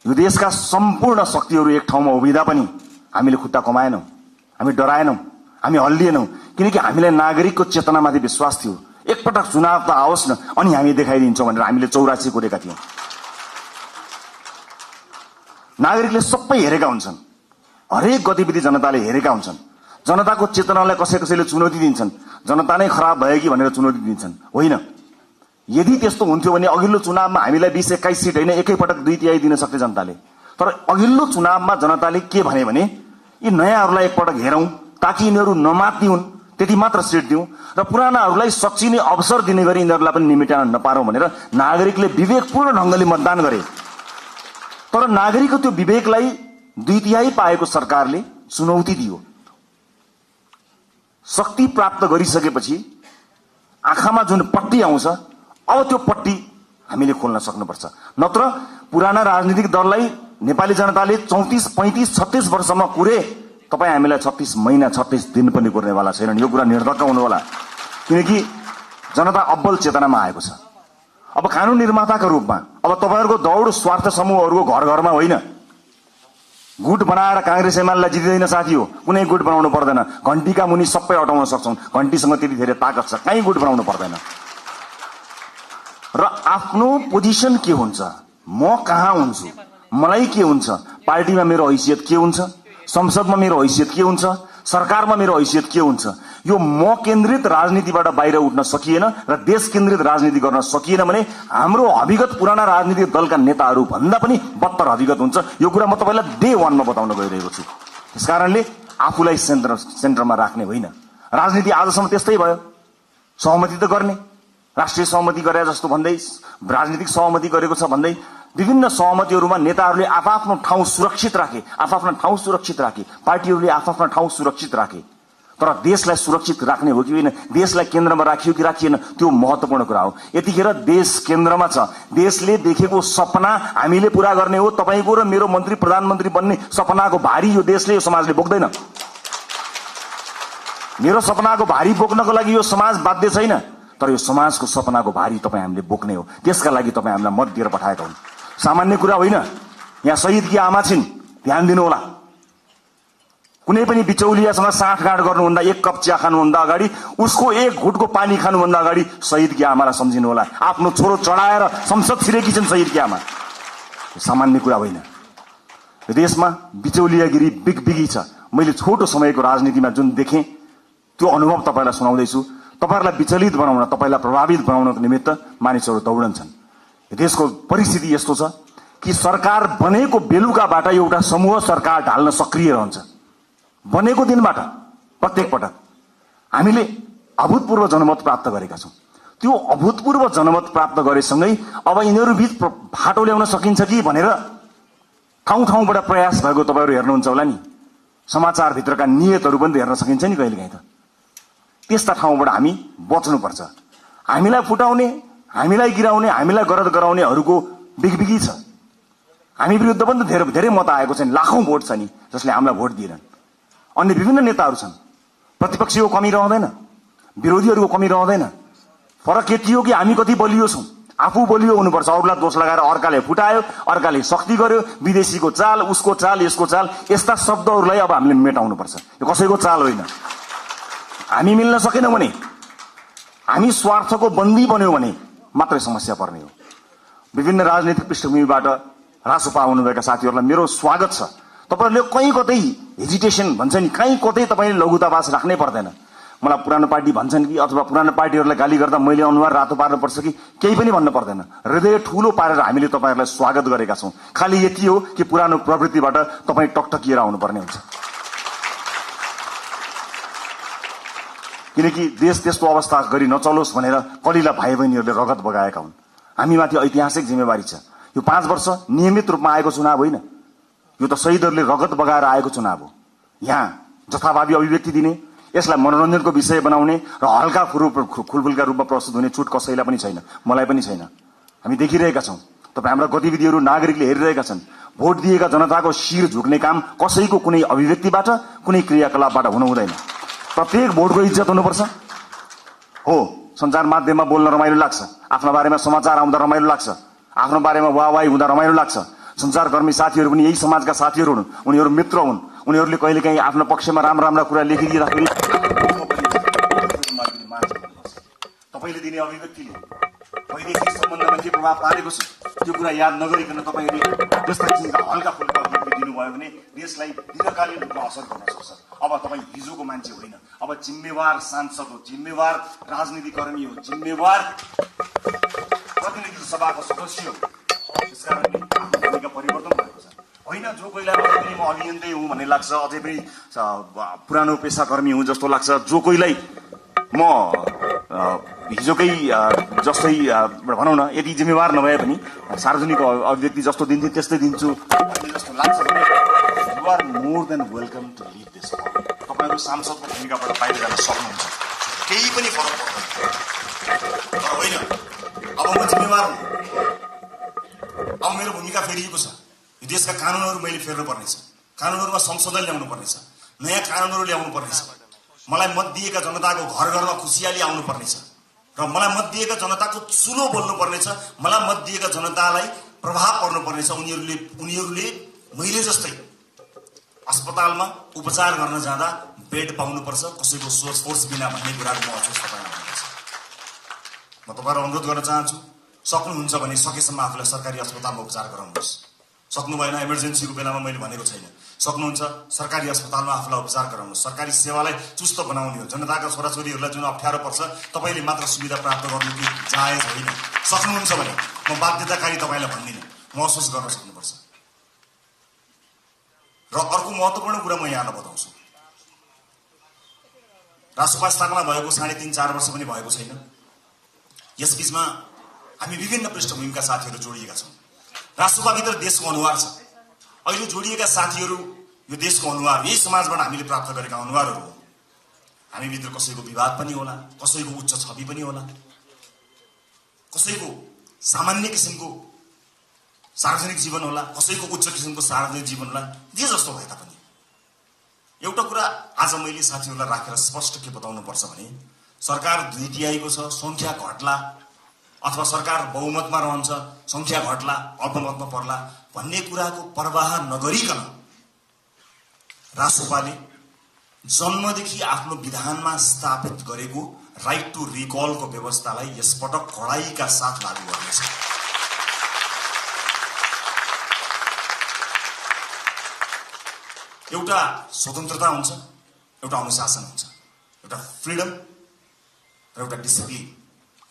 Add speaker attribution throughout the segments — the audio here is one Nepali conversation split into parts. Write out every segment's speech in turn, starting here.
Speaker 1: यो देशका सम्पूर्ण शक्तिहरू एक ठाउँमा उभिँदा पनि हामीले खुट्टा कमाएनौं, हामी डराएनौं, हामी हल्लिएनौं, किनकि हामीलाई नागरिकको चेतनामाथि विश्वास थियो। एकपटक चुनाव त आओस् न अनि हामी देखाइदिन्छौं भनेर हामीले 84 कोरेका थियौं। नागरिकले सबै हेरेका हुन्छन्, हरेक गतिविधि जनताले हेरेका हुन्छन्। जनताको चेतनालाई कसैले चुनौती दिन्छन्, जनता नै खराब भयो कि भनेर चुनौती दिन्छन्। होइन, यदि त्यस्तो हुन्थ्यो भने अघिल्लो चुनावमा हामीलाई 20-21 सीट होइन, एकैपटक 2/3 दिन सक्थे जनताले। तर अघिल्लो चुनावमा जनताले के भने यी नयाँहरूलाई एकपटक हेरौं ताकि यिनीहरू नमात्ने हुन्, त्यति मात्र सीट दिउँ र पुरानाहरूलाई सच्चिने अवसर दिने गरी यिनीहरूलाई पनि निमेटान नपारौं भनेर नागरिकले विवेकपूर्ण ढंगले मतदान गरे। तर नागरिकको त्यो विवेकलाई 2/3 पाएको सरकारले चुनौती दियो। शक्ति प्राप्त गरिसकेपछि आँखामा जुन पट्टी आउँछ, अब त्यो पट्टी हामीले खोल्न सक्नुपर्छ। नत्र पुराना राजनीतिक दललाई नेपाली जनताले 34, 35, 36 वर्षमा कुरे, तपाई हामीलाई 36 महिना 36 दिन पनि कुर्नेवाला छैनन्। यो कुरा निर्धक्क हुनु होला, किनकि जनता अब्बल चेतनामा आएको छ। अब कानून निर्माताका रूपमा अब तपाईहरुको दौड स्वार्थ समूहहरुको घर घरमा होइन। गुट बनाएर कांग्रेस एमालेलाई जितिदैन साथी हो, कुनै गुट बनाउनु पर्दैन। घण्टीका मुनि सबै हटाउन सक्छौं, घण्टीसँग त्यति धेरै ताकत छ, कहीँ गुट बनाउनु पर्दैन। र आफ्नो पोजिसन के हुन्छ, म कहाँ हुन्छु, मलाई के हुन्छ, पार्टीमा मेरो हैसियत के हुन्छ, संसदमा मेरो हैसियत के हुन्छ, सरकारमा मेरो हैसियत के हुन्छ, यो म केन्द्रित राजनीतिबाट बाहिर उठ्न सकिएन र देश केन्द्रित राजनीति गर्न सकिएन भने हाम्रो अभिगत पुराना राजनीतिक दलका नेताहरू भन्दा पनि बत्तर अभिगत हुन्छ। यो कुरा म तपाईलाई डे 1 मा बताउन गइरहेको छु। त्यसकारणले आफूलाई सेन्टरमा राख्ने होइन। राजनीति आजसम्म त्यस्तै भयो, सहमति त गर्ने, राष्ट्रिय सहमति गरे जस्तो भन्दै, राजनीतिक सहमति गरेको छ भन्दै, विभिन्न सहमतिहरूमा नेताहरूले आफआफ्नो ठाउँ सुरक्षित राखे, पार्टीहरूले आफआफ्नो ठाउँ सुरक्षित राखे। तर देशलाई सुरक्षित राख्ने हो कि होइन, देशलाई केन्द्रमा राखियो कि राखिएन, त्यो महत्त्वपूर्ण कुरा हो। यतिखेर देश केन्द्रमा छ, देशले देखेको सपना हामीले पूरा गर्ने हो। तपाईको र मेरो मन्त्री प्रधानमन्त्री बन्ने सपनाको भारी यो देशले, यो समाजले बोक्दैन। मेरो सपनाको भारी बोक्नको लागि यो समाज बाध्य छैन, तर यो समाजको सपनाको भारी तपाई हामीले बोक्ने हो। त्यसका लागि तपाई हामीलाई मत दिएर पठाएका हुन्। सामान्य कुरा होइन। यहाँ शहीदकी आमा छिन्, ध्यान दिनु होला। कुनै पनि बिचौलियासँग साँठगाँठ गर्नुभन्दा, एक कप चिया खानुभन्दा अगाडि, उसको एक घुटको पानी खानुभन्दा अगाडि शहीदकी आमालाई सम्झिनु होला। आफ्नो छोरो चढाएर संसद छिरेकी छन् शहीदकी आमा। सामान्य कुरा होइन। यो देशमा बिचौलियागिरी बिगबिगी छ। मैले छोटो समयको राजनीतिमा जुन देखेँ त्यो अनुभव तपाईलाई सुनाउँदैछु। तपाईहरुलाई विचलित बनाउन, तपाईलाई प्रभावित बनाउनको निमित्त मानिसहरू दौडन्छन्। देशको परिस्थिति यस्तो छ कि सरकार बनेको बेलुकाबाट एउटा समूह सरकार ढाल्न सक्रिय रहन्छ। बनेको दिनबाट प्रत्येक पटक हामीले अभूतपूर्व जनमत प्राप्त गरेका छौं। त्यो अभूतपूर्व जनमत प्राप्त गरेसँगै अब यिनीहरू बीच फाटो ल्याउन सकिन्छ कि भनेर ठाउँ ठाउँबाट प्रयास भएको तपाईहरु हेर्नुहुन्छ होला नि। समाचार भित्रका नियतहरू पनि हेर्न सकिन्छ नि कहिलेकाहीँ त। त्यस्ता ठाउँबाट हामी बच्नुपर्छ। हामीलाई फुटाउने, हामीलाई गिराउने, हामीलाई गरद गराउनेहरूको बिगबिगी छ। हामी विरुद्ध पनि धेरै मत आएको छ नि, लाखौं भोट छ नि जसले हामीलाई भोट दिएनन्। अन्य विभिन्न नेताहरू छन्। प्रतिपक्षीको कमी रहँदैन, विरोधीहरूको कमी रहँदैन। फरक यति हो कि हामी कति बलियो छौं। आफू बलियो हुनुपर्छ, अरूलाई दोष लगाएर अर्काले फुटायो, अर्काले शक्ति गर्यो, विदेशीको चाल, उसको चाल, यसको चाल, यस्ता शब्दहरूलाई अब हामीले मेटाउनु पर्छ। यो कसैको चाल होइन। हामी मिल्न सकेनौं भने, हामी स्वार्थको बन्दी बन्यौं भने मात्रै समस्या पर्ने हो। विभिन्न राजनीतिक पृष्ठभूमिबाट रासोपा आउनुभएका साथीहरूलाई मेरो स्वागत छ। तपाईहरुले कहीँ कतै हेजिटेसन भन्छ नि, कहीँ कतै तपाईले लघुतावास राख्नै पर्दैन। मलाई पुरानो पार्टी भन्छन् कि अथवा पुरानो पार्टीहरूलाई गाली गर्दा मैले अनुहार रातो पार्नुपर्छ कि केही पनि भन्न पर्दैन। हृदय ठूलो पारेर हामीले तपाईहरुलाई स्वागत गरेका छौं। खाली यति हो कि पुरानो प्रवृत्तिबाट तपाई टकटकिएर आउनुपर्ने हुन्छ। किनकि देश त्यस्तो अवस्था गरी नचलोस् भनेर कलिला भाइ बहिनीहरूले रगत बगाएका हुन्। हामीमाथि ऐतिहासिक जिम्मेवारी छ। यो 5 वर्ष नियमित रूपमा आएको चुनाव होइन, यो त शहीदहरूले रगत बगाएर आएको चुनाव हो। यहाँ जथाभावी अभिव्यक्ति दिने, यसलाई मनोरञ्जनको विषय बनाउने र हल्का खुलफुलका रूपमा प्रस्तुत हुने छुट कसैलाई पनि छैन, मलाई पनि छैन। हामी देखिरहेका छौं। तपाई हाम्रा गतिविधिहरू नागरिकले हेरिरहेका छन्। भोट दिएका जनताको शिर झुक्ने काम कसैको कुनै अभिव्यक्तिबाट, कुनै क्रियाकलापबाट हुनु हुँदैन। प्रत्येक भोटको इज्जत हुनुपर्छ। हो, सञ्चार माध्यममा बोल्न रमाइलो लाग्छ, आफ्नो बारेमा समाचार आउँदा रमाइलो लाग्छ, आफ्नो बारेमा वाहवाही हुँदा रमाइलो लाग्छ। सञ्चारकर्मी साथीहरू पनि यही समाजका साथीहरू हुन्, उनीहरू मित्र हुन्। उनीहरूले कहिलेकाहीँ आफ्नो पक्षमा राम्रा राम्रा कुरा लेखिदिँदाखेरि तपाईँले दिने अभिव्यक्तिले वैदेशिक सम्बन्धमा के प्रभाव पारेको छ त्यो कुरा याद नगरिकन तपाईँले जस्ता किसिमका हल्का फुल्का अभिव्यक्ति दिनुभयो भने देशलाई दीर्घकालीन रूपमा असर गर्न सक्छ। अब तपाईँ हिजोको मान्छे होइन, अब जिम्मेवार सांसद हो, जिम्मेवार राजनीतिकर्मी हो, जिम्मेवार प्रतिनिधि सभाको सदस्य हो। त्यसकारणले आफ्नो भूमिका परिवर्तन भएको छ होइन। जो कोहीलाई अझै पनि म अभियन्तै हुँ भन्ने लाग्छ, अझै पनि पुरानो पेसाकर्मी हुँ जस्तो लाग्छ, जो कोहीलाई म हिजोकै जस्तै भनौँ न यति जिम्मेवार नभए पनि सार्वजनिक अभिव्यक्ति जस्तो दिन्थेँ त्यस्तै दिन्छु जस्तो लाग्छ भने you are more than welcome to lead this. तपाईँहरू सांसदको भूमिकाबाट बाहिर जान सक्नुहुन्छ, केही पनि फरक पर्दैन। तर होइन, अब म जिम्मेवार हुँ, अब मेरो भूमिका फेरिएको छ। यो देशका कानुनहरू मैले फेर्नु पर्नेछ, कानुनहरूमा संशोधन ल्याउनु पर्नेछ, नयाँ कानुनहरू ल्याउनु पर्नेछ। मलाई मत दिएका जनताको घर घरमा खुसियाली आउनु पर्नेछ र मलाई मत दिएका जनताको चुलो बोल्नु पर्नेछ। मलाई मत दिएका जनतालाई प्रभाव पर्नु पर्नेछ। उनीहरूले मैले जस्तै अस्पतालमा उपचार गर्न जाँदा बेड पाउनुपर्छ, कसैको फोर्स बिना भन्ने कुराको महसुस तपाईँलाई हुनुपर्छ। म तपाईँलाई अनुरोध गर्न चाहन्छु, सक्नुहुन्छ भने सकेसम्म आफूलाई सरकारी अस्पतालमा उपचार गराउनुहोस्। सक्नु भएन, इमर्जेन्सीको बेलामा मैले भनेको छैन, सक्नुहुन्छ सरकारी अस्पतालमा आफूलाई उपचार गराउनुहोस्। सरकारी सेवालाई चुस्त बनाउने हो। जनताका छोराछोरीहरूलाई जुन अप्ठ्यारो पर्छ तपाईँले मात्र सुविधा प्राप्त गर्नु कि जायज होइन। सक्नुहुन्छ भने म बाध्यताकारी तपाईँलाई भन्दिनँ, महसुस गर्न सक्नुपर्छ। र अर्को महत्त्वपूर्ण कुरा म यहाँलाई बताउँछु, राष्ट्रपा स्थापना भएको 3.5-4 वर्ष पनि भएको छैन। यसबीचमा हामी विभिन्न पृष्ठभूमिका साथीहरू जोडिएका छौँ। राष्ट्रपाभित्र देशको अनुहार छ। अहिले जोडिएका साथीहरू यो देशको अनुहार, यही समाजबाट हामीले प्राप्त गरेका अनुहारहरू हो। हामीभित्र कसैको विवाद पनि होला, कसैको उच्च छवि पनि होला, कसैको सामान्य किसिमको सार्वजनिक जीवन होला, कसैको उच्च किसिमको सार्वजनिक जीवन होला। जे जस्तो भए तापनि एउटा कुरा आज मैले साथीहरूलाई राखेर स्पष्ट के बताउनु पर्छ भने सरकार 2/3 छ, संख्या घट्ला अथवा सरकार बहुमतमा रहन्छ, संख्या घट्ला अल्पमतमा पर्ला भन्ने कुराको परवाह नगरिकन राष्ट्रपाले जन्मदेखि आफ्नो विधानमा स्थापित गरेको राइट टु रिकलको व्यवस्थालाई यसपटक कडाइका साथ लागू गर्नेछ। एउटा स्वतन्त्रता हुन्छ, एउटा अनुशासन हुन्छ, एउटा फ्रिडम र एउटा डिसिप्लिन।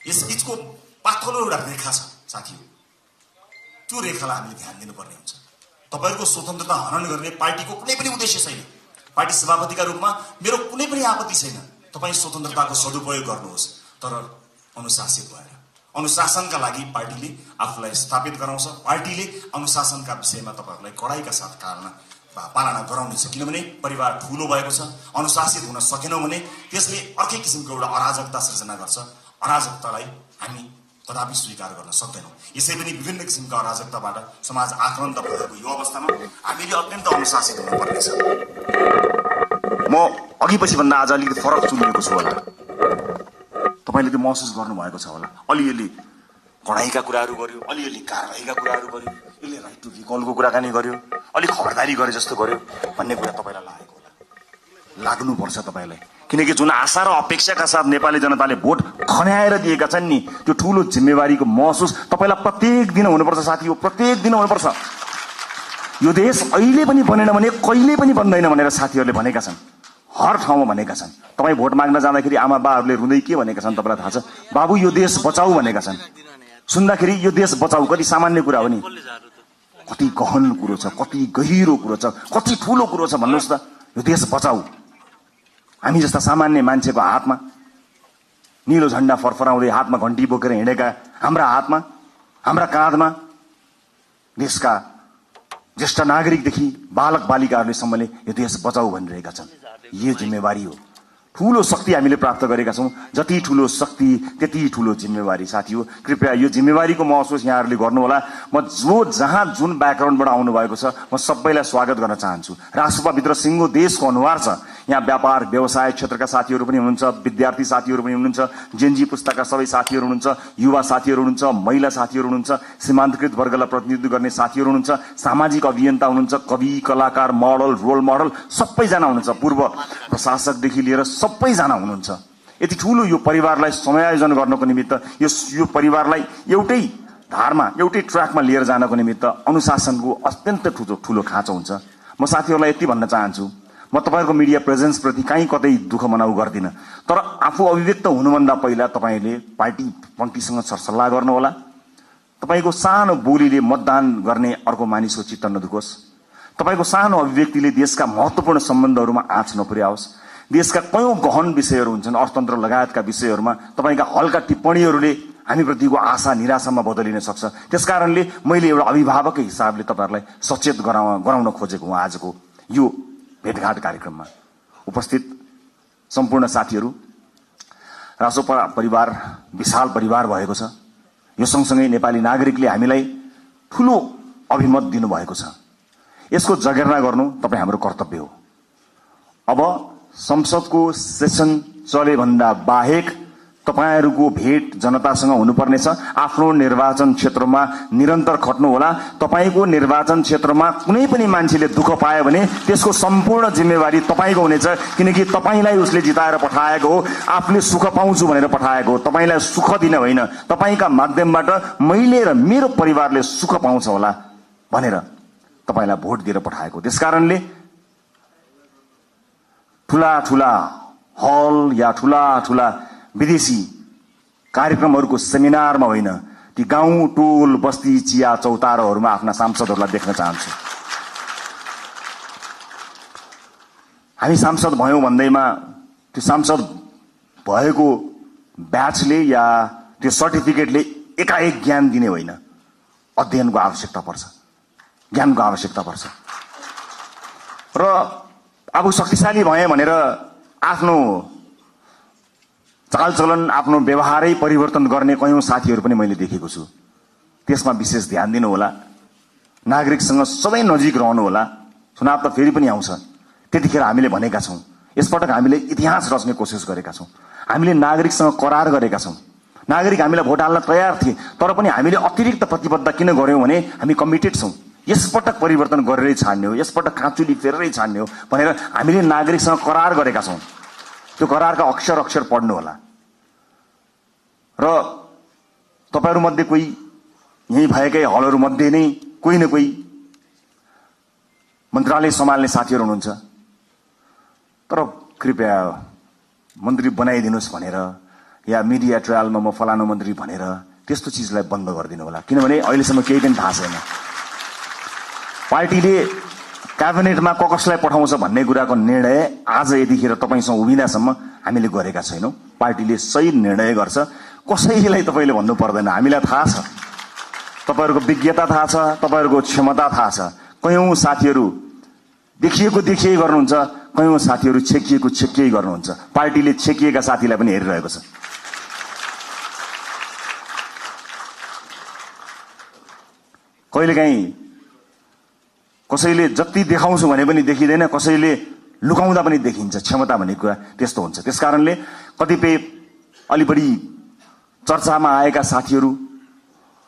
Speaker 1: यस बीचको पातलो एउटा रेखा छ साथीहरू, त्यो रेखालाई हामीले ध्यान दिनुपर्ने हुन्छ। तपाईहरुको स्वतन्त्रता हनन गर्ने पार्टीको कुनै पनि उद्देश्य छैन। पार्टी सभापतिका रूपमा मेरो कुनै पनि आपत्ति छैन, तपाई स्वतन्त्रताको सदुपयोग गर्नुहोस्, तर अनुशासित भएर। अनुशासनका लागि पार्टीले आफूलाई स्थापित गराउँछ। पार्टीले अनुशासनका विषयमा तपाईहरुलाई कडाइका साथ पालना गराउनेछ। किनभने परिवार ठूलो भएको छ, अनुशासित हुन सकेनौं भने त्यसले अर्कै किसिमको एउटा अराजकता सृजना गर्छ। अराजकतालाई हामी कदापि स्वीकार गर्न सक्दैनौं। यसै पनि विभिन्न किसिमका अराजकताबाट समाज आक्रान्त भएको यो अवस्थामा हामीले अत्यन्त अनुशासित हुनुपर्नेछ। म अघिपछि भन्दा आज अलिकति फरक चुनिएको छु होला, तपाईले त्यो महसुस गर्नुभएको छ होला। अलिअलि कडाइका कुराहरू गर्यो, अलिअलि कारबाहीका कुराहरू गर्यो, यसले राइट टु रिकलको कुराकानी गर्यो, अलिक खबरदारी गरे जस्तो गर्यो भन्ने कुरा तपाईलाई लागेको होला। लाग्नुपर्छ तपाईलाई, किनकि जुन आशा र अपेक्षाका साथ नेपाली जनताले भोट खन्याएर दिएका छन् नि, त्यो ठूलो जिम्मेवारीको महसुस तपाईलाई प्रत्येक दिन हुनुपर्छ साथी हो, प्रत्येक दिन हुनुपर्छ। यो देश अहिले पनि बनेन भने कहिले पनि बन्दैन भनेर साथीहरूले भनेका छन्, हर ठाउँमा भनेका छन्। तपाई भोट माग्न जाँदाखेरि आमा बाहरूले रुँदै के भनेका छन् तपाईलाई थाहा छ? बाबु यो देश बचाऊ भनेका छन्। सुन्दाखेरि यो देश बचाऊ कति सामान्य कुरा हो नि, कति गहन कुरो छ, कति गहिरो कुरो छ, कति ठूलो कुरो छ भन्नुहोस् त। यो देश बचाऊ हामी जस्ता सामान्य मान्छेको हातमा, नीलो झण्डा फरफराउँदै हातमा घण्टी बोकेर हिँडेका हाम्रा हातमा, हाम्रा काँधमा देशका ज्येष्ठ नागरिकदेखि बालक बालिकाहरूले सम्मले यो देश बचाऊ भनिरहेका छन्। यो जिम्मेवारी हो, ठूलो शक्ति हामीले प्राप्त गरेका छौं। जति ठूलो शक्ति त्यति ठूलो जिम्मेवारी साथी हो। कृपया यो जिम्मेवारीको महसुस यहाँहरूले गर्नुहोला। म जहाँ जुन ब्याकग्राउन्डबाट आउनु भएको छ म सबैलाई स्वागत गर्न चाहन्छु। राष्ट्रसभा भित्र सिङ्गो देशको अनुहार छ। यहाँ व्यापार व्यवसाय क्षेत्रका साथीहरू पनि हुनुहुन्छ, विद्यार्थी साथीहरू पनि हुनुहुन्छ, जेनजी पुस्ताका सबै साथीहरू हुनुहुन्छ, युवा साथीहरू हुनुहुन्छ, महिला साथीहरू हुनुहुन्छ, सीमान्तकृत वर्गलाई प्रतिनिधित्व गर्ने साथीहरू हुनुहुन्छ, सामाजिक अभियन्ता हुनुहुन्छ, कवि कलाकार मोडल रोल मोडल सबैजना हुनुहुन्छ, पूर्व प्रशासकदेखि लिएर सबैजना हुनुहुन्छ। यति ठूलो यो परिवारलाई समायोजन गर्नको निमित्त यो परिवारलाई एउटै धारमा एउटै ट्र्याकमा लिएर जानको निमित्त अनुशासनको अत्यन्त ठूलो खाँचो हुन्छ। म साथीहरूलाई यति भन्न चाहन्छु, म तपाईहरुको मिडिया प्रेजेन्स प्रति कहीँ कतै दुःख मनाउ गर्दिन, तर आफू अभिव्यक्त हुनुभन्दा पहिला तपाईले पार्टी पङ्क्तिसँग सरसल्लाह गर्नुहोला। तपाईको सानो बोलीले मतदान गर्ने अर्को मानिसको चित्त नदुखोस्। तपाईको सानो अभिव्यक्तिले देशका महत्त्वपूर्ण सम्बन्धहरूमा आँच नपुर्याओस्। देशका कयौं गहन विषयहरू हुन्छन्, अर्थतन्त्र लगायतका विषयहरूमा तपाईका हल्का टिप्पणीहरूले हामीप्रतिको आशा निराशामा बदलिन सक्छ। त्यसकारणले मैले एउटा अभिभावककै हिसाबले तपाईहरुलाई सचेत गराउन खोजेको हुँ। आजको यो भेटघाट कार्यक्रममा उपस्थित सम्पूर्ण साथीहरू, राष्ट्रसभा परिवार विशाल परिवार भएको छ। यो सँगसँगै नेपाली नागरिकले हामीलाई ठूलो अभिमत दिनुभएको छ। यसको जगेर्ना गर्नु तपाईँ हाम्रो कर्तव्य हो। अब संसदको सेसन चले भन्दा बाहेक तपाईहरुको भेट जनतासँग हुनुपर्नेछ। आफ्नो निर्वाचन क्षेत्रमा निरन्तर खट्नुहोला। तपाईको निर्वाचन क्षेत्रमा कुनै पनि मान्छेले दुःख पायो भने त्यसको सम्पूर्ण जिम्मेवारी तपाईको हुनेछ, किनकि तपाईलाई उसले जिताएर पठाएको हो, आफूले सुख पाउँछु भनेर पठाएको हो। तपाईलाई सुख दिन होइन, तपाईका माध्यमबाट मैले र मेरो परिवारले सुख पाउँछ होला भनेर तपाईलाई भोट दिएर पठाएको। त्यसकारणले ठूला ठूला हल या ठूला ठूला विदेशी कार्यक्रमहरूको सेमिनारमा होइन, ती गाउँ टोल बस्ती चिया चौतारोहरूमा आफ्ना सांसदहरूलाई देख्न चाहन्छु। हामी सांसद भयौं भन्दैमा त्यो सांसद भएको ब्याचले या त्यो सर्टिफिकेटले एकाएक ज्ञान दिने होइन। अध्ययनको आवश्यकता पर्छ, ज्ञानको आवश्यकता पर्छ। र अब शक्तिशाली भए भनेर आफ्नो चालचलन आफ्नो व्यवहारै परिवर्तन गर्ने कयौं साथीहरू पनि मैले देखेको छु। त्यसमा विशेष ध्यान दिनु होला। नागरिकसँग सधैँ नजिक रहनु होला। चुनाव त फेरि पनि आउँछ, त्यतिखेर हामीले भनेका छौं, यसपटक हामीले इतिहास रच्ने कोसिस गरेका छौं। हामीले नागरिकसँग करार गरेका छौं। नागरिक हामीलाई भोट हाल्न तयार थिए, तर पनि हामीले अतिरिक्त प्रतिबद्धता किन गर्यौं भने हामी कमिटेड छौं। यसपटक परिवर्तन गरेरै छाड्ने हो, यसपटक काँचुली फेरेरै छाड्ने हो भनेर हामीले नागरिकसँग करार गरेका छौं। त्यो करारका अक्षर अक्षर पढ्नु होला। र तपाईहरु मध्ये कोही यही भएकै हलहरु मध्ये नै कोही न कोही मन्त्रालय सम्हाल्ने साथीहरु हुनुहुन्छ, तर कृपया मन्त्री बनाइदिनुस् भनेर या मिडिया ट्रायलमा म फलानु मन्त्री भनेर त्यस्तो चीजलाई बन्द गरिदिनु होला। किनभने अहिलेसम्म केही पनि थाहा छैन। पार्टीले क्याबिनेटमा कसलाई पठाउँछ भन्ने कुराको निर्णय आज यतिखेर तपाईसँग उभिँदासम्म हामीले गरेका छैनौं। पार्टीले सही निर्णय गर्छ, कसैलाई तपाईले भन्नु पर्दैन। हामीलाई थाहा छ, तपाईहरुको विज्ञता थाहा छ, तपाईहरुको क्षमता थाहा छ। कयौं साथीहरु देखिएको गर्नुहुन्छ, कयौं साथीहरु छेकिएको गर्नुहुन्छ। पार्टीले छेकिएका साथीलाई पनि हेरिरहेको छ। कहिलेकाहीँ कसैले जति देखाउँछु भने पनि देखिँदैन, कसैले लुकाउँदा पनि देखिन्छ। क्षमता भन्ने कुरा त्यस्तो हुन्छ। त्यसकारणले कतिपय अलि बढी चर्चामा आएका साथीहरू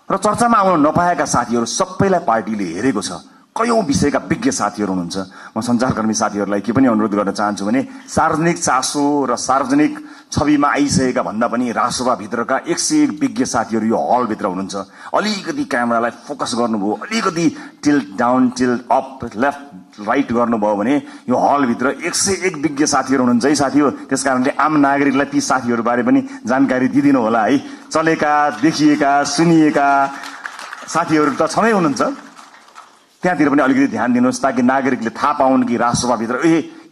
Speaker 1: र चर्चामा आउन नपाएका साथीहरू सबैलाई पार्टीले हेरेको छ। कयौं विषयका विज्ञ साथीहरू हुनुहुन्छ। म सञ्चारकर्मी साथीहरूलाई के पनि अनुरोध गर्न चाहन्छु भने सार्वजनिक चासो र सार्वजनिक छविमा आइसकेका भन्दा पनि राष्ट्रसभा भित्रका 101 विज्ञ साथीहरू यो हल भित्र हुनुहुन्छ। अलिकति क्यामेरालाई फोकस गर्नुभयो, अलिकति tilt down tilt up left right गर्नुभयो भने यो हल भित्र 101 विज्ञ साथीहरू हुनुहुन्छ है साथी हो। त्यसकारणले आम नागरिकलाई ती साथीहरू बारे पनि जानकारी दिदिनु होला है। चलेका देखिएका सुनिएका साथीहरू त छँदै हुनुहुन्छ, त्यहाँतिर पनि अलिकति ध्यान दिनुहोस् ताकि नागरिकले थाहा पाउन् कि राष्ट्रसभा भित्र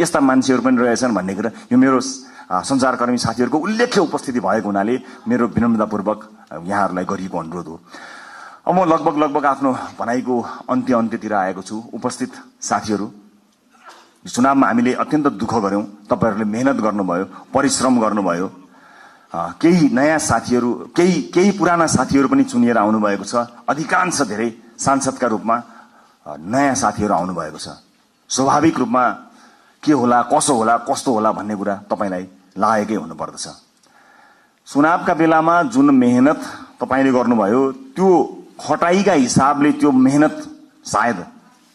Speaker 1: यस्ता मान्छेहरू पनि रहेछन् भन्ने कुरा। यो मेरो सञ्चारकर्मी साथीहरूको उल्लेख्य उपस्थिति भएको हुनाले मेरो विनम्रतापूर्वक यहाँहरूलाई गरिएको अनुरोध हो। अब म लगभग आफ्नो भनाइको अन्त्यतिर आएको छु। उपस्थित साथीहरू, चुनावमा हामीले अत्यन्त दुःख गर्यौं, तपाईहरुले मेहनत गर्नुभयो, परिश्रम गर्नुभयो। केही नयाँ साथीहरु, केही पुराना साथीहरु पनि चुनिएर आउनु भएको छ। अधिकांश धेरै सांसदका रूपमा नयाँ साथीहरु आउनु भएको छ। स्वाभाविक रूपमा के होला, कसो होला, कस्तो होला भन्ने कुरा तपाईलाई लागेकै हुनुपर्दछ। चुनावका बेलामा जुन मेहनत तपाईले गर्नुभयो त्यो खटाइका हिसाबले त्यो मेहनत सायद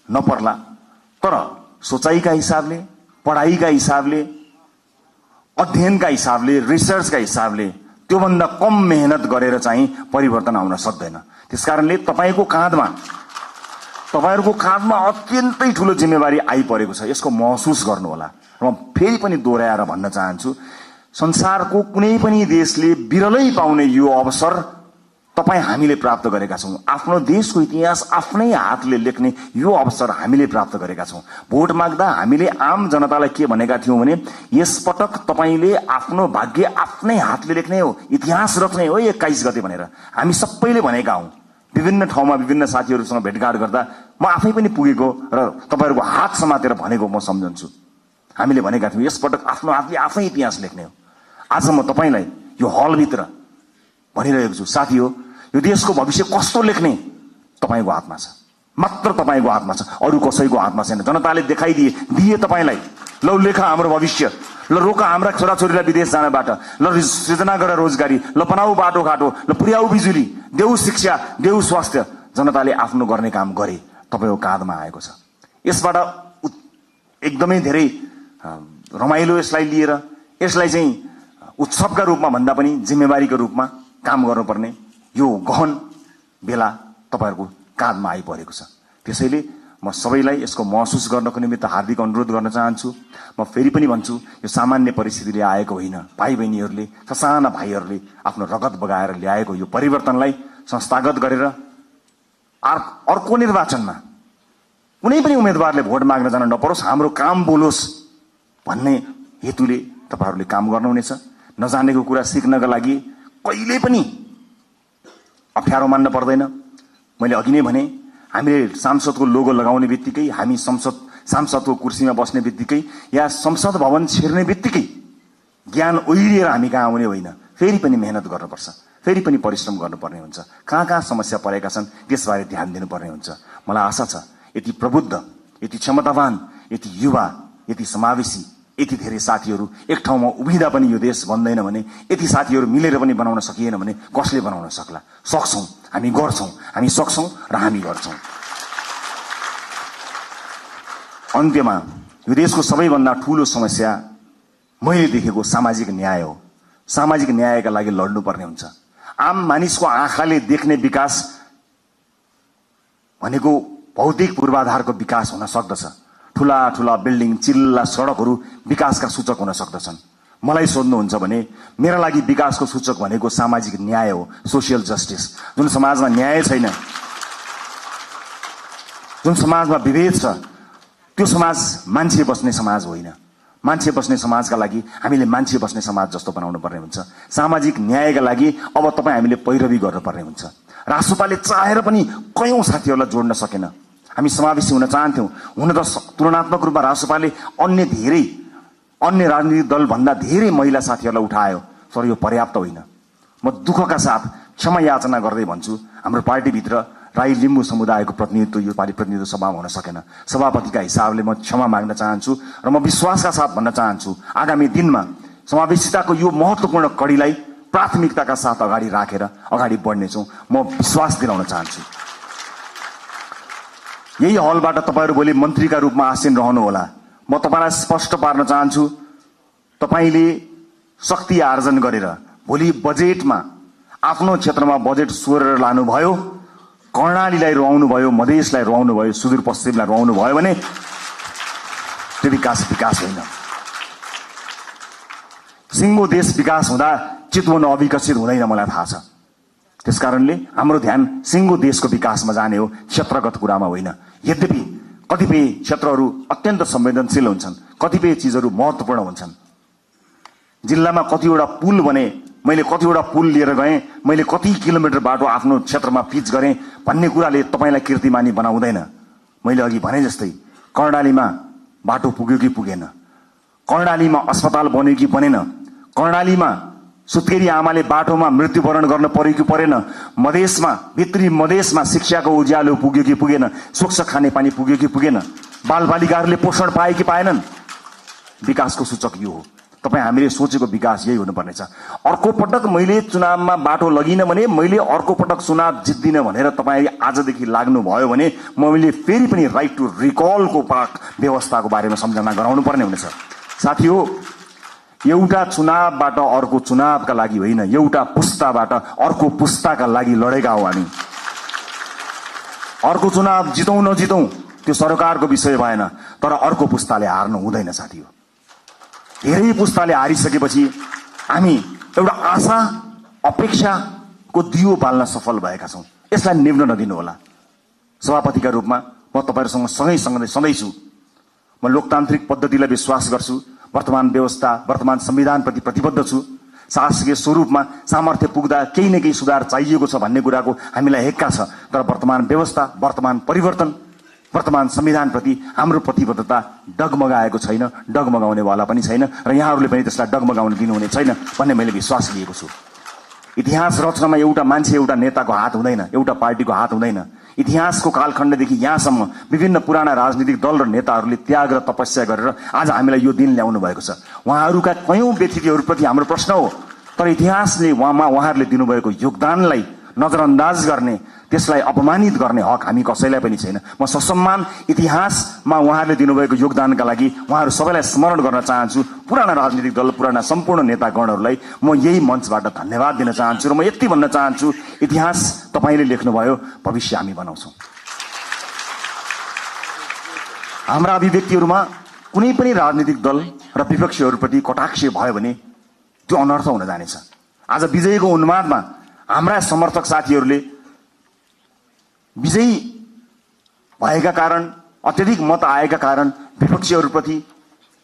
Speaker 1: नपर्ला, तर सोचाइका हिसाबले, पढाइका हिसाबले, अध्ययनका हिसाबले, रिसर्चका हिसाबले त्योभन्दा कम मेहनत गरेर चाहिँ परिवर्तन आउन सक्दैन। त्यसकारणले तपाईहरुको काँधमा अत्यन्तै ठूलो जिम्मेवारी आइपरेको छ। यसको महसुस गर्नुहोला। र म फेरि पनि दोहोर्याएर भन्न चाहन्छु, संसारको कुनै पनि देशले बिरलै पाउने यो अवसर हामीले प्राप्त गरेका छौं। आफ्नो देशको इतिहास आफ्नै हातले लेख्ने यो अवसर हामीले प्राप्त गरेका छौं। भोट माग्दा हामीले आम जनतालाई के भनेका थियौं भने यसपटक तपाईले आफ्नो भाग्य आफ्नै हातले लेख्ने हो, इतिहास रच्ने हो 21 गते भनेर हामी सबैले भनेका हौं। विभिन्न ठाउँमा विभिन्न साथीहरुसँग भेटघाट गर्दा म आफै पनि पुगेको र तपाईहरुको हात समातेर भनेको म सम्झन्छु। हामीले भनेका थियौं यसपटक आफ्नो हातले आफै इतिहास लेख्ने हो। आज म तपाईलाई यो हलभित्र भनिरहेको छु, साथी हो, यो देशको भविष्य कस्तो लेख्ने तपाईको हातमा छ, मात्र तपाईको हातमा छ, अरु कसैको हातमा छैन। जनताले दिए तपाईलाई, ल लेखा हाम्रो भविष्य, ल रोका हाम्रा छोराछोरीलाई विदेश जानबाट, ल सृजना गर रोजगारी, ल बनाऊ बाटोघाटो, ल पुर्याऊ बिजुली, देऊ शिक्षा, देऊ स्वास्थ्य। जनताले आफ्नो गर्ने काम गरे, तपाईको काँधमा आएको छ। यसबाट एकदमै धेरै रमाइलो यसलाई लिएर, यसलाई चाहिँ उत्सवका रूपमा भन्दा पनि जिम्मेवारीको रूपमा काम गर्नुपर्ने यो गहन बेला तपाईहरुको काँधमा आइपरेको छ। त्यसैले म सबैलाई यसको महसुस गर्नको निमित्त हार्दिक अनुरोध गर्न चाहन्छु। म फेरि पनि भन्छु, यो सामान्य परिस्थितिले आएको होइन। भाइ बहिनीहरुले, ससाना भाइहरुले आफ्नो रगत बगाएर ल्याएको यो परिवर्तनलाई संस्थागत गरेर अर्को निर्वाचनमा कुनै पनि उम्मेदवारले भोट माग्न जान नपरोस्, हाम्रो काम बोलोस् भन्ने हेतुले तपाईहरुले काम गर्नुहुनेछ। नजानेको कुरा सिक्नका लागि कहिले पनि अप्ठ्यारो मान्न पर्दैन। मैले अघि नै भने, हामीले सांसदको लोगो लगाउने बित्तिकै, हामी सांसदको कुर्सीमा बस्ने बित्तिकै या संसद भवन छिर्ने बित्तिकै ज्ञान ओइरिएर हामी कहाँ आउने होइन। फेरि पनि मेहनत गर्नुपर्छ, फेरि पनि परिश्रम गर्नुपर्ने हुन्छ। कहाँ समस्या परेका छन् त्यसबारे ध्यान दिनुपर्ने हुन्छ। मलाई आशा छ यति प्रबुद्ध, यति क्षमतावान, यति युवा, यति समावेशी, यति धेरै साथीहरु एक ठाउँमा उभिँदा पनि यो देश बन्दैन भने, यति साथीहरु मिलेर पनि बनाउन सकिएन भने कसले बनाउन सक्ला? सक्छौं, हामी गर्छौं, हामी सक्छौं र हामी गर्छौं। अन्त्यमा यो देशको सबैभन्दा ठूलो समस्या मैले देखेको सामाजिक न्याय हो। सामाजिक न्यायका लागि लड्नुपर्ने हुन्छ। आम मानिसको आँखाले देख्ने विकास भनेको भौतिक पूर्वाधारको विकास हुन सक्दछ। ठूला ठूला बिल्डिङ, चिल्ला सडकहरू विकासका सूचक हुन सक्दछन्। मलाई सोध्नुहुन्छ भने मेरा लागि विकासको सूचक भनेको सामाजिक न्याय हो, सोशल जस्टिस। जुन समाजमा न्याय छैन, जुन समाजमा विभेद छ, त्यो समाज मान्छे बस्ने समाज होइन। मान्छे बस्ने समाजका लागि हामीले मान्छे बस्ने समाज जस्तो बनाउनु पर्ने हुन्छ। सामाजिक न्यायका लागि अब हामीले पैरवी गर्नुपर्ने हुन्छ। रासोपाले चाहेर पनि कयौं साथीहरूलाई जोड्न सकेन। हामी समावेशी हुन चाहन्थ्यौं। हुन त तुलनात्मक रूपमा रासोपाले अन्य राजनीतिक दल भन्दा धेरै महिला साथीहरूलाई उठायो, तर यो पर्याप्त होइन। म दुःखका साथ क्षमा याचना गर्दै भन्छु, हाम्रो पार्टीभित्र राई लिम्बू समुदायको प्रतिनिधित्व यो पालि प्रतिनिधित्व सभामा हुन सकेन। सभापतिका हिसाबले म क्षमा माग्न चाहन्छु र म विश्वासका साथ भन्न चाहन्छु आगामी दिनमा समावेशिताको यो महत्वपूर्ण कડીलाई प्राथमिकताका साथ अगाडि राखेर अगाडि बढ्नेछौं। म विश्वास दिलाउन चाहन्छु। यही हलबाट तपाईहरु भोलि मन्त्रीका रूपमा आसीन रहनुहोला। म तपाईलाई स्पष्ट पार्न चाहन्छु, तपाईले शक्ति आर्जन गरेर भोलि बजेटमा आफ्नो क्षेत्रमा बजेट सोरेर लानुभयो, कर्णालीलाई रुवाउनु भयो, मधेसलाई रुवाउनु भयो, सुदूरपश्चिमलाई रुवाउनु भयो भने त्यो विकास होइन। सिङ्गो देश विकास हुँदा चितवन अविकसित हुँदैन, मलाई थाहा छ। त्यसकारणले हाम्रो ध्यान सिङ्गो देशको विकासमा जाने हो, क्षेत्रगत कुरामा होइन। यद्यपि कतिपय क्षेत्रहरू अत्यन्त संवेदनशील हुन्छन्, कतिपय चीजहरू महत्वपूर्ण हुन्छन्। जिल्लामा कतिवटा पुल बने, मैले कतिवटा पुल लिएर गएँ, मैले कति किलोमिटर बाटो आफ्नो क्षेत्रमा पिच गरेँ भन्ने कुराले तपाईलाई कीर्तिमानी बनाउँदैन। मैले अघि भने जस्तै कर्णालीमा बाटो पुग्यो कि पुगेन, कर्णालीमा अस्पताल बन्यो कि बनेन, कर्णालीमा सुत्केरी आमाले बाटोमा मृत्युवरण गर्न पर्यो कि परेन, मधेसमा भित्री मधेसमा शिक्षाको उज्यालो पुग्यो कि पुगेन, स्वच्छ खानेपानी पुग्यो कि पुगेन, बालबालिकाहरूले पोषण पाए कि पाएनन्। विकासको सूचक यो हो। तपाईँ हामीले सोचेको विकास यही हुनुपर्नेछ। अर्को पटक मैले चुनावमा बाटो लगिन भने, मैले अर्को पटक चुनाव जित्दिन भनेर तपाईँ आजदेखि लाग्नुभयो भने मैले फेरि पनि राइट टु रिकलको व्यवस्थाको बारेमा सम्झना गराउनु पर्ने हुनेछ। साथी हो, एउटा चुनावबाट अर्को चुनावका लागि होइन, एउटा पुस्ताबाट अर्को पुस्ताका लागि लडेका हो हामी। अर्को चुनाव जितौं नजितौं त्यो सरकारको विषय भएन, तर अर्को पुस्ताले हार्नु हुँदैन साथी हो। धेरै पुस्ताले हारिसकेपछि हामी एउटा आशा अपेक्षाको दियो बाल्न सफल भएका छौं। यसलाई निभ्न नदिनु होला। सभापतिका रूपमा म तपाईहरुसँग सँगै सधैँ छु। म लोकतान्त्रिक पद्धतिलाई विश्वास गर्छु। वर्तमान व्यवस्था, वर्तमान संविधानप्रति प्रतिबद्ध छु। शासकीय स्वरूपमा सामर्थ्य पुग्दा केही न केही सुधार चाहिएको छ भन्ने कुराको हामीलाई हेक्का छ। तर वर्तमान व्यवस्था, वर्तमान परिवर्तन, वर्तमान संविधानप्रति हाम्रो प्रतिबद्धता डगमगाएको छैन, डगमगाउनेवाला पनि छैन र यहाँहरूले पनि त्यसलाई डगमगाउन दिनुहुने छैन भन्ने मैले विश्वास लिएको छु। इतिहास रचनामा एउटा मान्छे, एउटा नेताको हात हुँदैन, एउटा पार्टीको हात हुँदैन। इतिहासको कालखण्डदेखि यहाँसम्म विभिन्न पुराना राजनीतिक दल र नेताहरूले त्याग र तपस्या गरेर आज हामीलाई यो दिन ल्याउनु भएको छ। उहाँहरूका कयौं व्यक्तित्वहरूप्रति हाम्रो प्रश्न हो, तर इतिहासले उहाँहरूले दिनुभएको योगदानलाई नजरअन्दाज गर्ने, त्यसलाई अपमानित गर्ने हक हामी कसैलाई पनि छैन। म ससम्मान इतिहासमा उहाँहरूले दिनुभएको योगदानका लागि उहाँहरू सबैलाई स्मरण गर्न चाहन्छु। पुराना राजनीतिक दल, पुराना सम्पूर्ण नेतागणहरूलाई म यही मञ्चबाट धन्यवाद दिन चाहन्छु र म यति भन्न चाहन्छु, इतिहास तपाईले लेख्नुभयो, भविष्य हामी बनाउँछौं। हाम्रा अभिव्यक्तिहरूमा कुनै पनि राजनीतिक दल र विपक्षीहरूप्रति कटाक्ष भयो भने त्यो अनर्थ हुन जानेछ। आज विजयको उन्मादमा हाम्रा समर्थक साथीहरूले विजयी भएका कारण, अत्यधिक मत आएका कारण विपक्षीहरूप्रति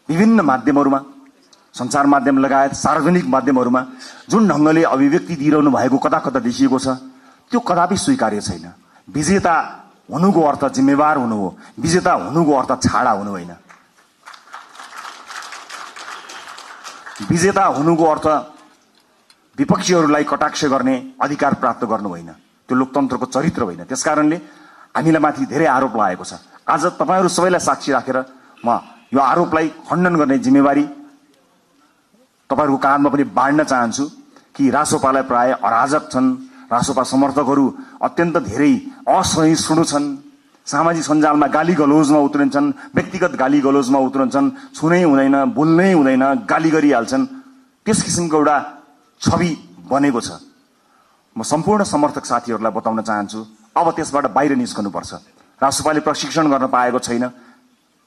Speaker 1: विभिन्न माध्यमहरूमा, सञ्चार माध्यम लगायत सार्वजनिक माध्यमहरूमा जुन ढंगले अभिव्यक्ति दिइरहनु भएको कता कता देखिएको छ, त्यो कदापि स्वीकार्य छैन। विजेता हुनुको अर्थ जिम्मेवार हुनु हो, विजेता हुनुको अर्थ छाडा हुनु होइन। विजेता हुनुको अर्थ विपक्षीहरूलाई कटाक्ष गर्ने अधिकार प्राप्त गर्नु होइन, त्यो लोकतन्त्रको चरित्र होइन। त्यसकारणले हामीलाई माथि धेरै आरोप लागेको छ। आज तपाईहरु सबैलाई साक्षी राखेर म यो आरोपलाई खण्डन गर्ने जिम्मेवारी तपाईहरुको काँधमा पनि बाँड्न चाहन्छु कि रासोपालाई प्राय अराजक छन्, रासोपा समर्थकहरू अत्यन्त धेरै असहिष्णु छन्, सामाजिक सञ्जालमा गाली गलौजमा उत्रन्छन्, व्यक्तिगत गाली गलौजमा उत्रन्छन्, छुनै हुँदैन, बोल्नै हुँदैन, गाली गरिहाल्छन्। त्यस किसिमको एउटा छवि बनेको छ। म सम्पूर्ण समर्थक साथीहरूलाई बताउन चाहन्छु, अब त्यसबाट बाहिर निस्कनुपर्छ। रासोपाले प्रशिक्षण गर्न पाएको छैन।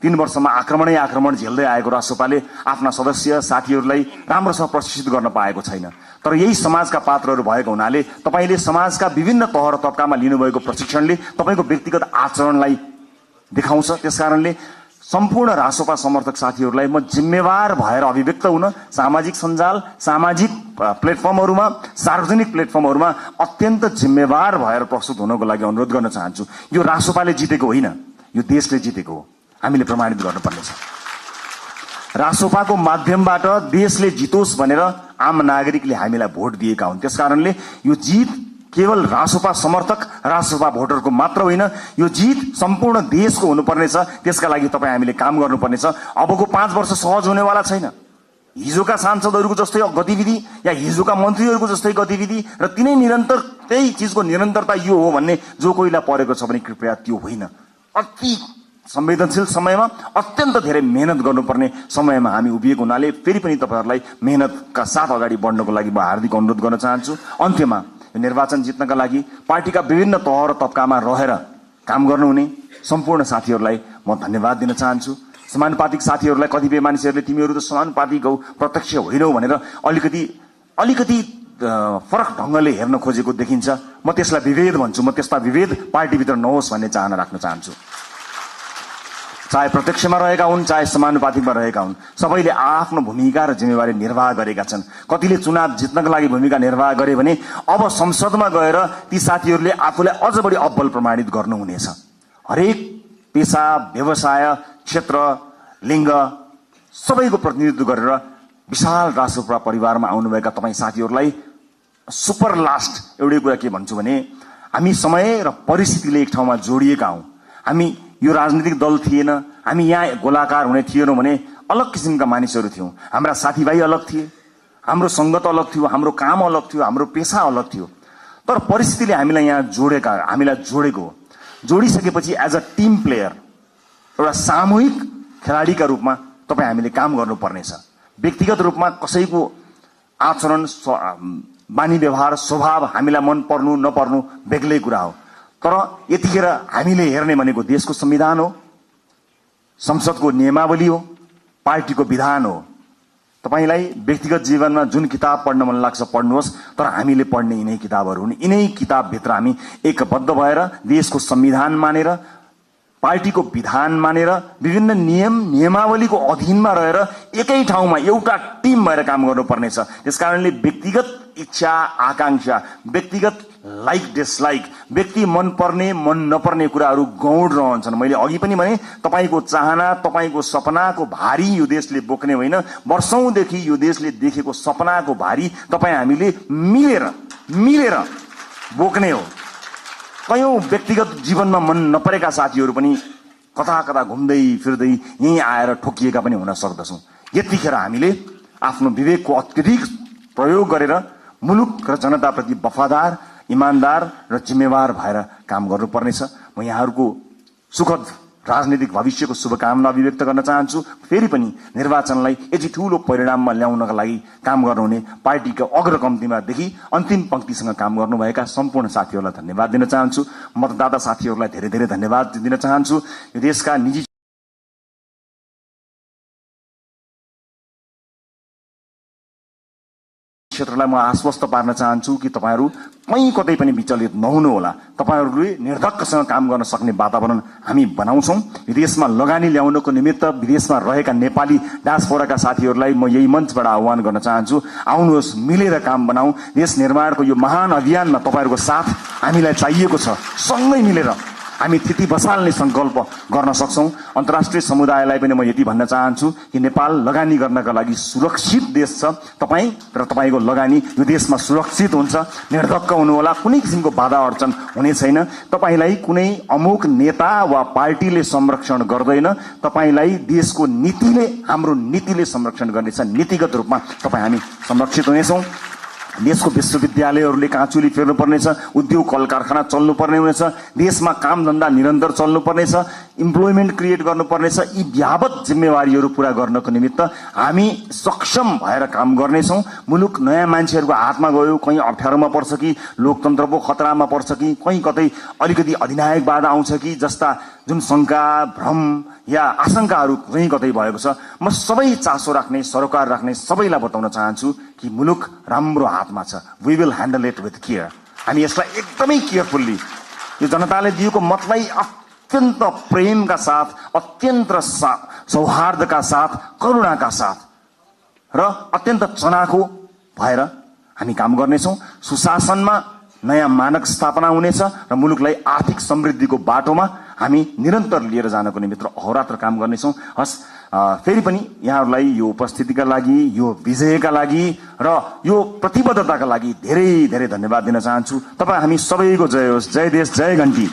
Speaker 1: 3 वर्षमा आक्रमण झेल्दै आएको रासोपाले आफ्ना सदस्य साथीहरूलाई राम्रोसँग प्रशिक्षित गर्न पाएको छैन। तर यही समाजका पात्रहरू भएको हुनाले तपाईले समाजका विभिन्न तह र तबकामा लिनुभएको प्रशिक्षणले तपाईको व्यक्तिगत आचरणलाई देखाउँछ। त्यसकारणले सम्पूर्ण रासोपा समर्थक साथीहरूलाई म जिम्मेवार भएर अभिव्यक्त हुन सामाजिक सञ्जाल, सामाजिक प्लेटफर्महरूमा, सार्वजनिक प्लेटफर्महरूमा अत्यन्त जिम्मेवार भएर प्रस्तुत हुनको लागि अनुरोध गर्न चाहन्छु। यो रासोपाले जितेको होइन, यो देशले जितेको हो। हामीले प्रमाणित गर्नुपर्नेछ। रासोपाको माध्यमबाट देशले जितोस् भनेर आम नागरिकले हामीलाई भोट दिएका हुन्। त्यसकारणले यो जित केवल रासोपा समर्थक, रासोपा भोटरको मात्र होइन, यो जित सम्पूर्ण देशको हुनुपर्नेछ। त्यसका लागि तपाईँ हामीले काम गर्नुपर्नेछ। अबको 5 वर्ष सहज हुनेवाला छैन। हिजोका सांसदहरूको जस्तै गतिविधि या हिजोका मन्त्रीहरूको जस्तै गतिविधि र तिनै निरन्तर त्यही चिजको निरन्तरता यो हो भन्ने जो कोहीलाई परेको छ भने कृपया त्यो होइन। अति संवेदनशील समयमा अत्यन्त धेरै मेहनत गर्नुपर्ने समयमा हामी उभिएको हुनाले फेरि पनि तपाईहरुलाई मेहनतका साथ अगाडि बढ्नको लागि म हार्दिक अनुरोध गर्न चाहन्छु। अन्त्यमा निर्वाचन जित्नका लागि पार्टीका विभिन्न तह र तबकामा रहेर काम गर्नुहुने सम्पूर्ण साथीहरूलाई म धन्यवाद दिन चाहन्छु। समानुपातिक साथीहरूलाई कतिपय मानिसहरूले तिमीहरू त समानुपातिक हौ, प्रत्यक्ष होइनौ भनेर अलिकति फरक ढंगले हेर्न खोजेको देखिन्छ। म त्यसलाई विभेद भन्छु। म त्यस्ता विभेद पार्टीभित्र नहोस् भन्ने चाहना राख्न चाहन्छु। चाहे प्रत्यक्षमा रहेका हुन्, चाहे समानुपातिकमा रहेका हुन्, सबैले आफ्नो भूमिका र जिम्मेवारी निर्वाह गरेका छन्। कतिले चुनाव जित्नका लागि भूमिका निर्वाह गरे भने अब संसदमा गएर ती साथीहरूले आफूलाई अझ बढी अब्बल प्रमाणित गर्नुहुनेछ। हरेक पेशा, व्यवसाय क्षेत्र लिङ्ग सबैको प्रतिनिधित्व गरेर विशाल राष्ट्रपुरा परिवारमा आउनुभएका तपाईँ साथीहरूलाई सुपर लास्ट एउटै कुरा के भन्छु भने हामी समय र परिस्थितिले एक ठाउँमा जोडिएका हौं। हामी यो राजनीतिक दल थिएन, हामी यहाँ गोलाकार हुने थिएनौं भने अलग किसिमका मानिसहरू थियौं। हाम्रा साथीभाइ अलग थिए, हाम्रो संगत अलग थियो, हाम्रो काम अलग थियो, हाम्रो पेशा अलग थियो। तर परिस्थितिले हामीलाई यहाँ जोडेको जोडिसकेपछि एज अ टिम प्लेयर एउटा सामूहिक खेलाडीका रूपमा तपाईँ हामीले काम गर्नुपर्नेछ। व्यक्तिगत रूपमा कसैको आचरण बानी व्यवहार स्वभाव हामीलाई मन पर्नु नपर्नु बेग्लै कुरा हो। तर यतिखेर हामीले हेर्ने भनेको देशको संविधान हो, संसदको नियमावली हो, पार्टीको विधान हो। तपाईलाई व्यक्तिगत जीवनमा जुन किताब पढ्न मन लाग्छ पढ्नुहोस्, तर हामीले पढ्ने यिनै किताबहरू हुन्। यिनै किताबभित्र हामी एकबद्ध भएर देशको संविधान मानेर, पार्टीको विधान मानेर, विभिन्न नियमावलीको अधीनमा रहेर एकै ठाउँमा एउटा टिम भएर काम गर्नुपर्नेछ। त्यसकारणले व्यक्तिगत इच्छा आकांक्षा, व्यक्तिगत लाइक डिसलाइक, व्यक्ति मन पर्ने मन नपर्ने कुराहरू गौण रहन्छन्। मैले अघि पनि भने तपाईको चाहना, तपाईको सपनाको भारी यो देशले बोक्ने होइन, वर्षौंदेखि यो देशले देखेको सपनाको भारी तपाईँ हामीले मिलेर बोक्ने हो। कयौं व्यक्तिगत जीवनमा मन नपरेका साथीहरू पनि कता कता घुम्दै फिर्दै यही आएर ठोकिएका पनि हुन सक्दछौं। यतिखेर हामीले आफ्नो विवेकको अत्यधिक प्रयोग गरेर मुलुक र जनताप्रति वफादार, इमानदार र जिम्मेवार भएर काम गर्नुपर्नेछ। म यहाँहरूको सुखद राजनीतिक भविष्यको शुभकामना अभिव्यक्त गर्न चाहन्छु। फेरि पनि निर्वाचनलाई यति ठूलो परिणाममा ल्याउनका लागि काम गर्नुहुने पार्टीका अग्रकम्तीमादेखि अन्तिम पंक्तिसँग काम गर्नुभएका सम्पूर्ण साथीहरूलाई धन्यवाद दिन चाहन्छु। मतदाता साथीहरूलाई धेरै धेरै धन्यवाद दिन चाहन्छु। यो देशका निजी क्षेत्रलाई म आश्वस्त पार्न चाहन्छु कि तपाईहरू कहीँ कतै पनि विचलित नहुनुहोला। तपाईहरूले निर्धक्कसँग काम गर्न सक्ने वातावरण हामी बनाउँछौं। विदेशमा लगानी ल्याउनको निमित्त विदेशमा रहेका नेपाली डायस्पोराका साथीहरूलाई म यही मञ्चबाट आह्वान गर्न चाहन्छु, आउनुहोस्, मिलेर काम बनाऊ। देश निर्माणको यो महान अभियानमा तपाईहरूको साथ हामीलाई चाहिएको छ। सँगै मिलेर हामी थिति बसाल्ने संकल्प गर्न सक्छौं। अन्तर्राष्ट्रिय समुदायलाई पनि म यति भन्न चाहन्छु कि नेपाल लगानी गर्नका लागि सुरक्षित देश छ। तपाईँ र तपाईको लगानी यो देशमा सुरक्षित हुन्छ। निर्धक्क हुनुहोला, कुनै किसिमको बाधा अडचन हुने छैन। तपाईलाई कुनै अमुक नेता वा पार्टीले संरक्षण गर्दैन, तपाईलाई देशको नीतिले, हाम्रो नीतिले संरक्षण गर्नेछ। नीतिगत रूपमा तपाईँ हामी संरक्षित हुनेछौं। देशको विश्वविद्यालयहरूले काँचुली फेर्नु पर्नेछ, उद्योग कल कारखाना चल्नु पर्ने हुनेछ, देशमा काम धन्दा निरन्तर चल्नु पर्नेछ, इम्प्लोइमेन्ट क्रिएट गर्नुपर्नेछ। यी व्यापक जिम्मेवारीहरू पूरा गर्नको निमित्त हामी सक्षम भएर काम गर्नेछौं। मुलुक नयाँ मान्छेहरूको हातमा गयो, कहीँ अप्ठ्यारोमा पर्छ कि लोकतन्त्रको खतरामा पर्छ कि कहीँ कतै अलिकति अधिनायक बाधा आउँछ कि जस्ता जुन शंका, भ्रम या आशंकाहरू कहीँ कतै भएको छ, म सबै चासो राख्ने, सरोकार राख्ने सबैलाई बताउन चाहन्छु कि मुलुक राम्रो हातमा छ। We will handle it with care. हामी यसलाई एकदमै केयरफुल्ली, यो जनताले दिएको मतलाई अत्यन्त प्रेमका साथ, अत्यन्त सौहार्दका साथ, करुणाका साथ र अत्यन्त चनाखो भएर हामी काम गर्नेछौं। सुशासनमा नयाँ मानक स्थापना हुनेछ र मुलुकलाई आर्थिक समृद्धिको बाटोमा हामी निरन्तर लिएर जानको निमित्त अहोरात्र काम गर्नेछौं। हस्, फेरि पनि यहाँहरूलाई यो उपस्थितिका लागि, यो विजयका लागि र यो प्रतिबद्धताका लागि धेरै धेरै धन्यवाद दिन चाहन्छु। तपाईँ हामी सबैको जय होस्। जय देश, जय घण्टी।